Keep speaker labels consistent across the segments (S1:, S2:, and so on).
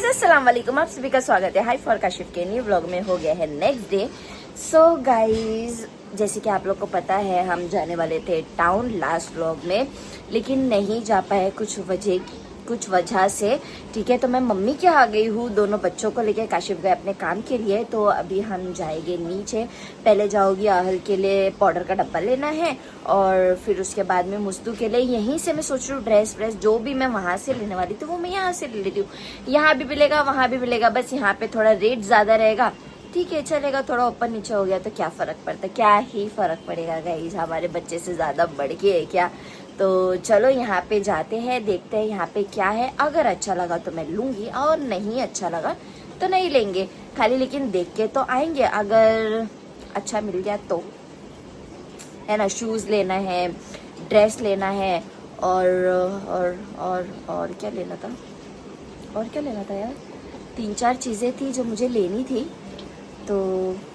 S1: Guys अस्सलाम वालेकुम, आप सभी का स्वागत है हाई फॉर काशिफ के न्यू व्लॉग में। हो गया है नेक्स्ट डे। सो गाइस, जैसे कि आप लोग को पता है हम जाने वाले थे टाउन लास्ट व्लॉग में, लेकिन नहीं जा पाए कुछ वजह से। ठीक है, तो मैं मम्मी के आ गई हूँ दोनों बच्चों को लेके। काशिफ गए अपने काम के लिए, तो अभी हम जाएंगे नीचे। पहले जाओगी आहल के लिए पाउडर का डब्बा लेना है, और फिर उसके बाद में मुस्तू के लिए यहीं से मैं सोच रही हूँ ड्रेस जो भी मैं वहाँ से लेने वाली थी वो मैं यहाँ से ले लेती हूँ। यहाँ भी मिलेगा वहाँ भी मिलेगा, बस यहाँ पे थोड़ा रेट ज़्यादा रहेगा। ठीक है, चलेगा, थोड़ा ऊपर नीचे हो गया तो क्या फ़र्क पड़ता है, क्या ही फ़र्क पड़ेगा गाइस, हमारे बच्चे से ज़्यादा बढ़ के है क्या। तो चलो यहाँ पे जाते हैं, देखते हैं यहाँ पे क्या है। अगर अच्छा लगा तो मैं लूँगी, और नहीं अच्छा लगा तो नहीं लेंगे। खाली लेकिन देख के तो आएंगे, अगर अच्छा मिल गया तो, है ना। शूज़ लेना है, ड्रेस लेना है, और क्या लेना था, यार 3-4 चीज़ें थी जो मुझे लेनी थी। तो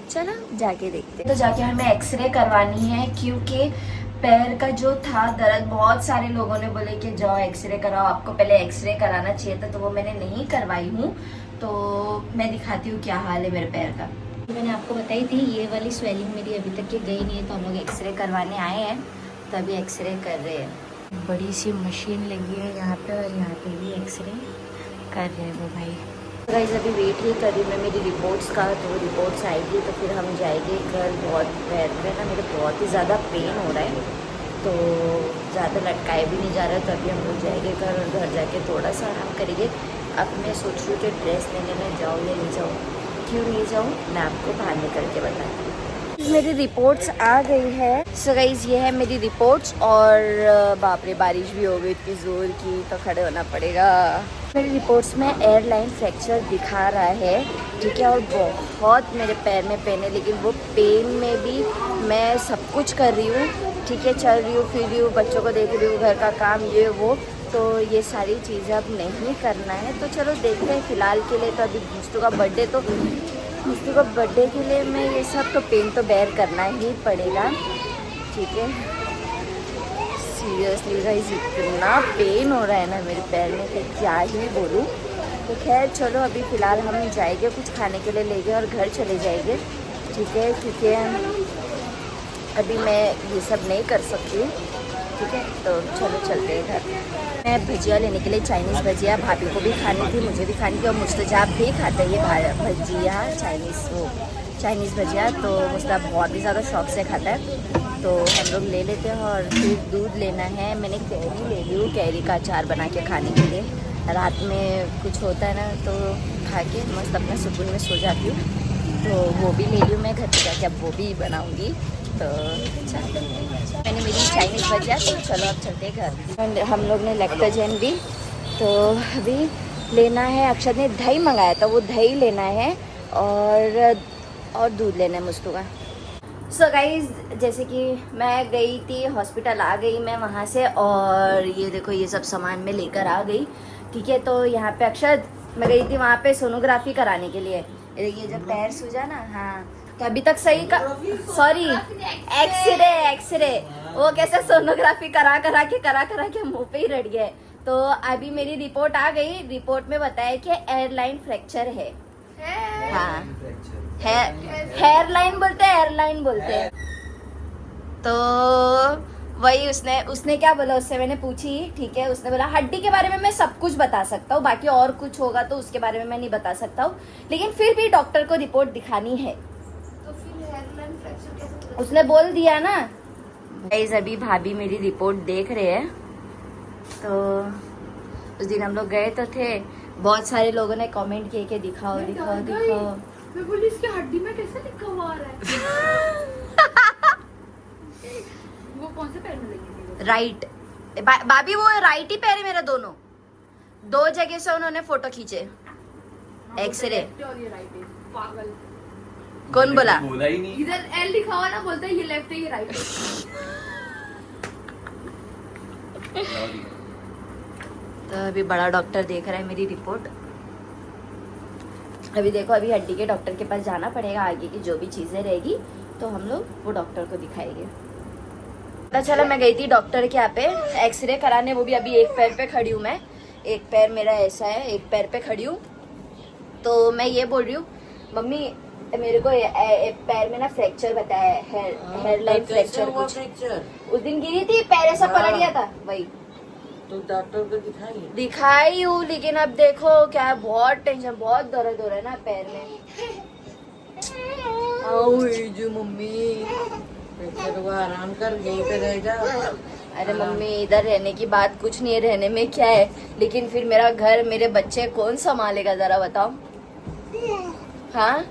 S1: चलो जाके देखते हैं। तो जाके हमें एक्सरे करवानी है, क्योंकि पैर का जो था दर्द, बहुत सारे लोगों ने बोले कि जाओ एक्सरे कराओ, आपको पहले एक्सरे कराना चाहिए था, तो वो मैंने नहीं करवाई हूँ। तो मैं दिखाती हूँ क्या हाल है मेरे पैर का। मैंने आपको बताई थी ये वाली स्वेलिंग मेरी अभी तक की गई नहीं है, तो हम लोग एक्सरे करवाने आए हैं, तो अभी एक्सरे कर रहे हैं। बड़ी सी मशीन लगी है यहाँ पे, और यहाँ पे भी एक्सरे कर रहे हैं वो भाई। गाइस अभी वेट ही कर रही मैं मेरी रिपोर्ट्स का, तो वो रिपोर्ट्स आएगी तो फिर हम जाएंगे घर। बहुत पैर में ना मेरे बहुत ही ज़्यादा पेन हो रहा है, तो ज़्यादा लटकाए भी नहीं जा रहा है। तो अभी हम लोग जाएंगे घर, और घर जाके थोड़ा सा आराम करेंगे। अब मैं सोच रही हूँ कि ड्रेस लेने में जाऊँ या नहीं जाऊँ। क्यों नहीं जाऊँ मैं आपको बाहर निकल के बताती हूँ। मेरी रिपोर्ट्स आ गई है। सो गाइस ये है मेरी रिपोर्ट्स, और बाप रे बारिश भी हो गई इतनी ज़ोर की, तो खड़े होना पड़ेगा। मेरी रिपोर्ट्स में एयरलाइन फ्रैक्चर दिखा रहा है, ठीक है, और बहुत मेरे पैर में पेन है, लेकिन वो पेन में भी मैं सब कुछ कर रही हूँ। ठीक है, चल रही हूँ, फिर रही हूँ, बच्चों को देख रही हूँ, घर का काम ये वो, तो ये सारी चीज़ें अब नहीं करना है। तो चलो देखते हैं। फ़िलहाल के लिए तो अभी मुस्तू का बर्थडे के लिए मैं ये सब तो पेन तो बेयर करना ही पड़ेगा। ठीक है, सीरियसली गाइस इतना पेन हो रहा है ना मेरे पैर में कि क्या ही बोलूँ। तो खैर चलो, अभी फ़िलहाल हम जाएंगे, कुछ खाने के लिए लेंगे और घर चले जाएंगे। ठीक है, क्योंकि अभी मैं ये सब नहीं कर सकती। ठीक है, तो चलो चलते हैं घर। मैं भजिया लेने के लिए, चाइनीज़ भजिया, भाभी को भी खानी थी, मुझे भी खानी थी, और मुस्तजाब भी खाता है ये भजिया, चाइनीज़ भजिया। तो मुस्तजाब बहुत ही ज़्यादा शौक से खाता है, तो हम लोग ले लेते हैं। और फिर दूध लेना है, मैंने कैरी ले ली हूँ, कैरी का अचार बना के खाने के लिए। रात में कुछ होता है ना, तो खा के मस्त अपना सुकून में सो जाती हूँ, तो वो भी ले ली हूँ। मैं घर पे जाके अब वो भी बनाऊँगी। तो मैंने मेरी चाइनीज़ भजिया, तो चलो अब चलते घर। हम लोग ने लैक्टोजेन भी, तो अभी लेना है। अक्षत ने दही मंगाया था, वो दही लेना है, और दूध लेना है मुस्तू का। सो गाइज, जैसे कि मैं गई थी हॉस्पिटल, आ गई मैं वहाँ से, और ये देखो ये सब सामान मैं लेकर आ गई। ठीक है, तो यहाँ पे अक्षत, मैं गई थी वहाँ पे सोनोग्राफी कराने के लिए। ये जब पैर सूजा ना, हाँ, तो अभी तक सही का, सॉरी, एक्सरे, वो कैसे सोनोग्राफी करा के मुंह पे ही रट गए। तो अभी मेरी रिपोर्ट आ गई, रिपोर्ट में बताया कि एयरलाइन फ्रैक्चर है। हाँ, हेयरलाइन बोलते हैं। तो वही उसने क्या बोला, उससे मैंने पूछी। ठीक है, उसने बोला हड्डी के बारे में मैं सब कुछ बता सकता हूँ, बाकी और कुछ होगा तो उसके बारे में मैं नहीं बता सकता हूँ, लेकिन फिर भी डॉक्टर को रिपोर्ट दिखानी है। तो फिर हेयरलाइन फ्रैक्चर कैसे, उसने बोल दिया ना। गाइस अभी भाभी मेरी रिपोर्ट देख रहे हैं। तो उस दिन हम लोग गए तो थे, बहुत सारे लोगों ने कमेंट किए कि दिखाओ।
S2: मैं बोली इसकी हड्डी में कैसे लिखा हुआ आ रहा है। वो कौन से पैर में लगी थी?
S1: राइट, भाभी वो राइट ही पैर है मेरा, दोनों 2 जगह से उन्होंने फोटो खींचे। एक्सरे
S2: और ये राइट है, पागल।
S1: कौन बोला
S2: ही नहीं, इधर एल लिखा हुआ ना, बोलता है ये लेफ्ट है ये राइट है।
S1: तो अभी बड़ा डॉक्टर देख रहा है मेरी रिपोर्ट। अभी देखो, अभी हड्डी के डॉक्टर के पास जाना पड़ेगा, आगे की जो भी चीज़ें रहेगी तो हम लोग वो डॉक्टर को दिखाएंगे। पता चला मैं गई थी डॉक्टर के यहाँ पे एक्सरे कराने, वो भी अभी एक पैर पे खड़ी हूँ मैं, एक पैर मेरा ऐसा है, एक पैर पे खड़ी हूँ। तो मैं ये बोल रही हूँ मम्मी, मेरे को पैर में ना फ्रैक्चर बताया है, हेयर लाइन फ्रैक्चर कुछ। उस दिन गिरी थी, पैर ऐसा पलट गया था, वही।
S3: तो डॉक्टर को
S1: दिखाई हूँ, लेकिन अब देखो क्या है, बहुत टेंशन, बहुत दर्द हो रहा है ना पैर में। जो मम्मी
S3: वो आराम कर, यहीं पे रह जा।
S1: अरे मम्मी, इधर रहने की बात कुछ नहीं है, रहने में क्या है, लेकिन फिर मेरा घर, मेरे बच्चे कौन संभालेगा, जरा बताओ। हाँ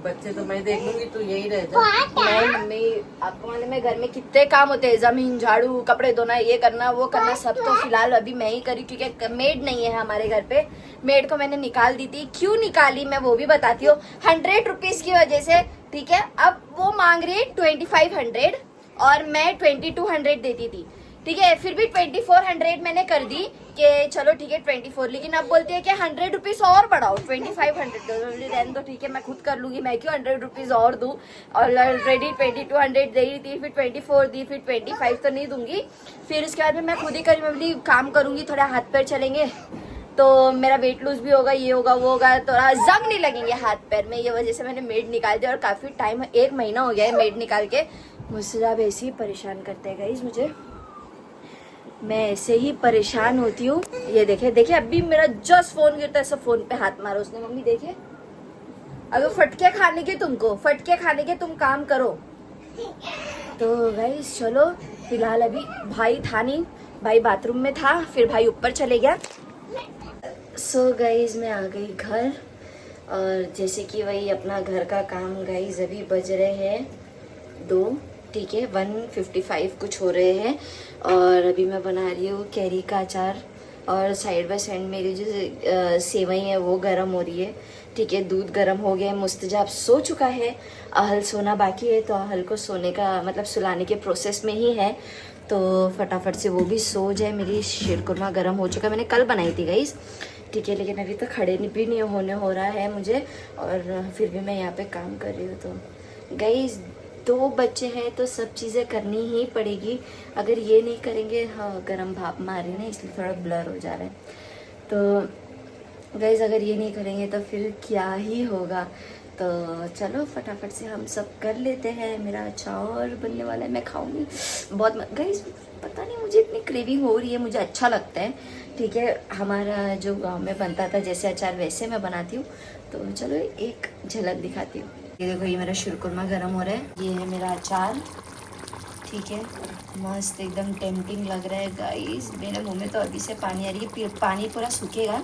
S3: बच्चे तो मैं देख लूंगी, तू यही रह जा।
S1: नहीं मम्मी, आपको मालूम है घर में कितने काम होते हैं, जमीन झाड़ू, कपड़े धोना, ये करना वो करना, सब तो फिलहाल अभी मैं ही करी, क्योंकि मेड नहीं है हमारे घर पे। मेड को मैंने निकाल दी थी, क्यों निकाली मैं वो भी बताती हूँ। 100 रुपीज की वजह से, ठीक है। अब वो मांग रही है 2500 और मैं 2200 देती थी, ठीक है। फिर भी 2400 मैंने कर दी कि चलो ठीक है 24, लेकिन अब बोलती है कि 100 रुपीज और बढ़ाओ, 2500 दो। रहने दो, ठीक है, मैं खुद कर लूंगी, मैं क्यों 100 रुपीज और दूं। और ऑलरेडी 2200 दे रही थी, फिर 24 दी, फिर 25 तो नहीं दूंगी। फिर उसके बाद में मैं खुद ही करी, मैं बोली काम करूंगी, थोड़ा हाथ पैर चलेंगे तो मेरा वेट लूज भी होगा, ये होगा वो होगा, थोड़ा जंग नहीं लगेंगे हाथ पैर में। ये वजह से मैंने मेड निकाल दिया, और काफी टाइम, 1 महीना हो गया है मेड निकाल के। मुझसे आप ऐसे ही परेशान करते हैं गाइस मुझे, मैं ऐसे ही परेशान होती हूँ। ये देखे देखे, अभी मेरा जस्ट फोन गिरता है, सब फोन पे हाथ मारा उसने। मम्मी देखे, अगर फटके खाने के तुमको, फटके खाने के तुम काम करो। तो गाइस चलो, फिलहाल अभी भाई था नहीं, भाई बाथरूम में था, फिर भाई ऊपर चले गया। सो गाइस मैं आ गई घर, और जैसे कि वही अपना घर का काम गाइस, अभी बज रहे हैं 2, ठीक है, 1:55 कुछ हो रहे हैं। और अभी मैं बना रही हूँ कैरी का अचार, और साइड बाय साइड मेरी जो सेवई है वो गर्म हो रही है, ठीक है। दूध गर्म हो गया है, मुस्तजाब सो चुका है, आहल सोना बाकी है, तो आहल को सोने का मतलब सुलाने के प्रोसेस में ही है, तो फटाफट से वो भी सो जाए। मेरी शीरकुरमा गर्म हो चुका है, मैंने कल बनाई थी गाइस, ठीक है, लेकिन अभी तो खड़े भी नहीं हो रहा है मुझे, और फिर भी मैं यहाँ पे काम कर रही हूँ। तो गाइस 2 बच्चे हैं तो सब चीज़ें करनी ही पड़ेगी, अगर ये नहीं करेंगे, हाँ गर्म भाप मारे ना इसलिए थोड़ा ब्लर हो जा रहा है, तो गाइस अगर ये नहीं करेंगे तो फिर क्या ही होगा। तो चलो फटाफट से हम सब कर लेते हैं। मेरा अचार बनने वाला है, मैं खाऊंगी बहुत। गाइस पता नहीं मुझे इतनी क्रेविंग हो रही है, मुझे अच्छा लगता है, ठीक है। हमारा जो गांव में बनता था जैसे अचार वैसे मैं बनाती हूँ, तो चलो एक झलक दिखाती हूँ। ये देखो, ये मेरा शीरकुरमा गर्म हो रहा है, ये है मेरा अचार, ठीक है, मस्त एकदम टेम्पटिंग लग रहा है गाइस। मेरे मुंह में तो अभी से पानी आ रही है, पानी पूरा सूखेगा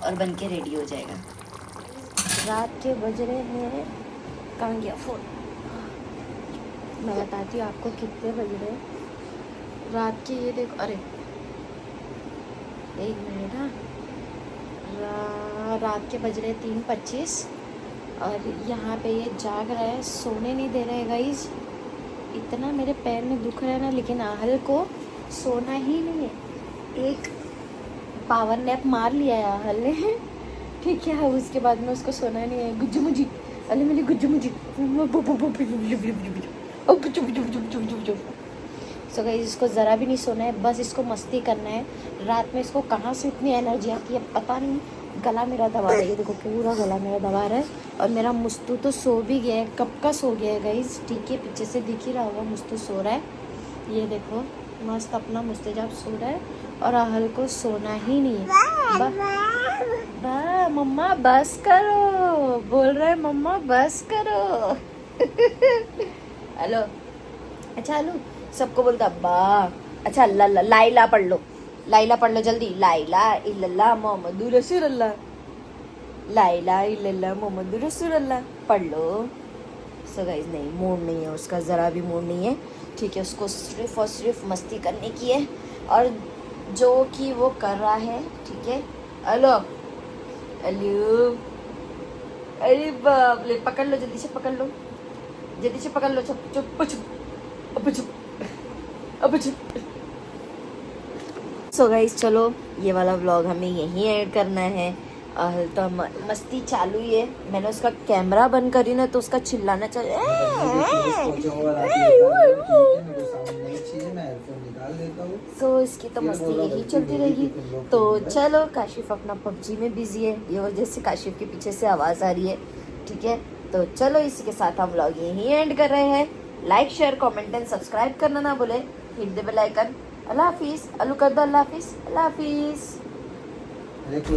S1: और बन के रेडी हो जाएगा। रात के बज रहे हैं, कहाँ गया फोन, मैं बताती हूँ आपको कितने बज रहे हैं रात के। ये देखो, अरे 1 मिनट, हाँ रात के बज रहे 3:25, और यहाँ पे ये जाग रहा है, सोने नहीं दे रहा है गाइस। इतना मेरे पैर में दुख रहा है ना, लेकिन आहल को सोना ही नहीं है। एक पावर नैप मार लिया है आहल ने, ठीक है, उसके बाद में उसको सोना नहीं है। गुज्जू मुझी, अरे मेरी गुज्जू मुझी, सो गाइस इसको ज़रा भी नहीं सोना है, बस इसको मस्ती करना है। रात में इसको कहाँ से इतनी एनर्जी आती है पता नहीं। गला मेरा दबा रहा है, ये देखो पूरा गला मेरा दबा रहा है, और मेरा मुस्तू तो सो भी गया है, कब का सो गया है गाइस, ठीक है, पीछे से दिख ही रहा होगा मुस्तू सो रहा है। ये देखो मस्त अपना मुस्तजाब सो रहा है, और आहल को सोना ही नहीं है। मम्मा बस करो, बोल रहा है मम्मा बस करो। हेलो, अच्छा हेलो, सबको बोलता अब्बा। अच्छा अल्लाह, लाइला पढ़ लो, लाइला पढ़ लो जल्दी, लाइला इल्लल्लाह मोहम्मदुर रसूलुल्लाह, लाइला इल्लल्लाह मोहम्मदुर रसूलुल्लाह पढ़ लो। सो गाइस नहीं, मूड नहीं है उसका, ज़रा भी मूड नहीं है, ठीक है। उसको सिर्फ और सिर्फ मस्ती करने की है, और जो कि वो कर रहा है, ठीक है। हेलो हेलो, अरे बाप रे, पकड़ लो जल्दी से, पकड़ लो जल्दी से, पकड़ लो, चुप चुप चुप, अब चुप, अब चुप। सो गाइस चलो, ये वाला व्लॉग हमें यहीं ऐड करना है। तो मस्ती चालू ही है, मैंने उसका कैमरा बंद करी ना तो उसका चिल्लाना चल
S4: एयरफोन निकाल लेता हूँ।
S1: सो इसकी तो मस्ती यही चलती रहेगी। तो चलो, काशिफ अपना पबजी में बिजी है, ये वजह से काशिफ के पीछे से आवाज़ आ रही है। ठीक है, तो चलो इसी के साथ हम व्लॉग यहीं एंड कर रहे हैं। Like share comment and subscribe करना ना भूले, हिट द बेल आइकन। अल्लाह हाफिज़। अल्लू कर दो अल्लाह हाफिज़। अल्लाह हाफिज़।
S4: देखो